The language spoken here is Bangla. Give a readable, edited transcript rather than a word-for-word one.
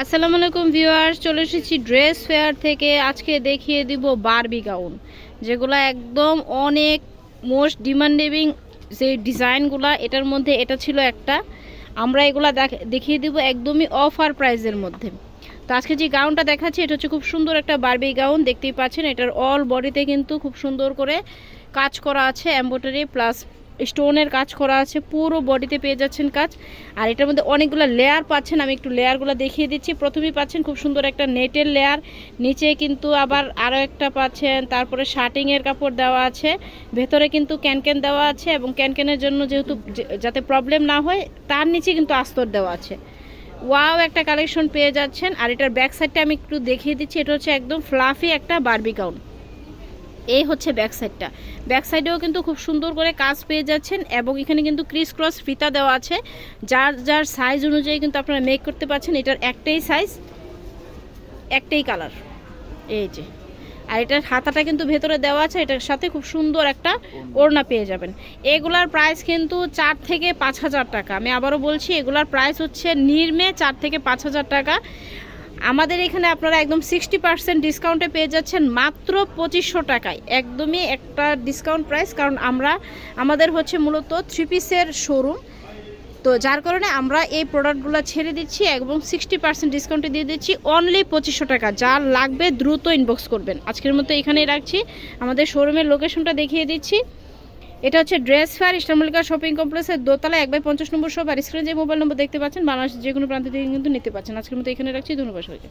আসসালামু আলাইকুম ভিউয়ার্স, চলে এসেছি ড্রেস ফেয়ার থেকে। আজকে দেখিয়ে দিব বারবি গাউন, যেগুলো একদম অনেক মোস্ট ডিমান্ডেবল যে ডিজাইনগুলো। এটার মধ্যে এটা ছিল একটা। আমরা এগুলা দেখিয়ে দিব একদমই অফার প্রাইসের মধ্যে। তো আজকে যে গাউনটা দেখাচ্ছি এটা হচ্ছে খুব সুন্দর একটা বারবি গাউন। দেখতেই পাচ্ছেন এটার অল বডিতে কিন্তু খুব সুন্দর করে কাজ করা আছে, এমব্রয়ডারি প্লাস স্টোনের কাজ করা আছে, পুরো বডিতে পেয়ে যাচ্ছেন কাজ। আর এটার মধ্যে অনেকগুলো লেয়ার পাচ্ছেন, আমি একটু লেয়ারগুলো দেখিয়ে দিচ্ছি। প্রথমেই পাচ্ছেন খুব সুন্দর একটা নেটের লেয়ার, নিচে কিন্তু আবার আরও একটা পাচ্ছেন, তারপরে শার্টিংয়ের কাপড় দেওয়া আছে, ভেতরে কিন্তু ক্যানক্যান দেওয়া আছে এবং ক্যানক্যানের জন্য যেহেতু যাতে প্রবলেম না হয় তার নিচে কিন্তু আস্তর দেওয়া আছে। ওয়াও একটা কালেকশন পেয়ে যাচ্ছেন। আর এটার ব্যাক সাইডটা আমি একটু দেখিয়ে দিচ্ছি। এটা হচ্ছে একদম ফ্লাফি একটা বারবি গাউন। এই হচ্ছে ব্যাক সাইডটা। ব্যাক সাইডেও কিন্তু খুব সুন্দর করে কাজ পেয়ে যাচ্ছেন এবং এখানে কিন্তু ক্রিস ক্রস ফিতা দেওয়া আছে, যার যার সাইজ অনুযায়ী কিন্তু আপনারা মেক করতে পারছেন। এটার একটাই সাইজ, একটাই কালার, এই যে। আর এটার হাতাটা কিন্তু ভেতরে দেওয়া আছে, এটার সাথে খুব সুন্দর একটা ওড়না পেয়ে যাবেন। এগুলার প্রাইস কিন্তু 4 থেকে 5,000 টাকা। আমি আবারও বলছি, এগুলার প্রাইস হচ্ছে নির্মে 4 থেকে 5,000 টাকা। আমাদের এখানে আপনারা একদম 60% ডিসকাউন্টে পেয়ে যাচ্ছেন মাত্র 2500 টাকায়। একদমই একটা ডিসকাউন্ট প্রাইস, কারণ আমাদের হচ্ছে মূলত 3 পিসের শোরুম। তো যার কারণে আমরা এই প্রোডাক্টগুলো ছেড়ে দিচ্ছি এবং 60% ডিসকাউন্টে দিয়ে দিচ্ছি অনলি 2500 টাকা। যার লাগবে দ্রুত ইনবক্স করবেন। আজকের মতো এখানেই রাখছি। আমাদের শোরুমের লোকেশনটা দেখিয়ে দিচ্ছি। এটা হচ্ছে dress fair, Easter Mallika shopping কমপ্লেক্সের দোতলা 1/50 নম্বর শপ। আর স্ক্রিনে যে মোবাইল নম্বর দেখতে পাচ্ছেন, বাংলাদেশের যে কোনো প্রান্ত থেকে কিন্তু নিতে পারছেন। আজকের মতো এখানে রাখছি। ধন্যবাদ সবাইকে।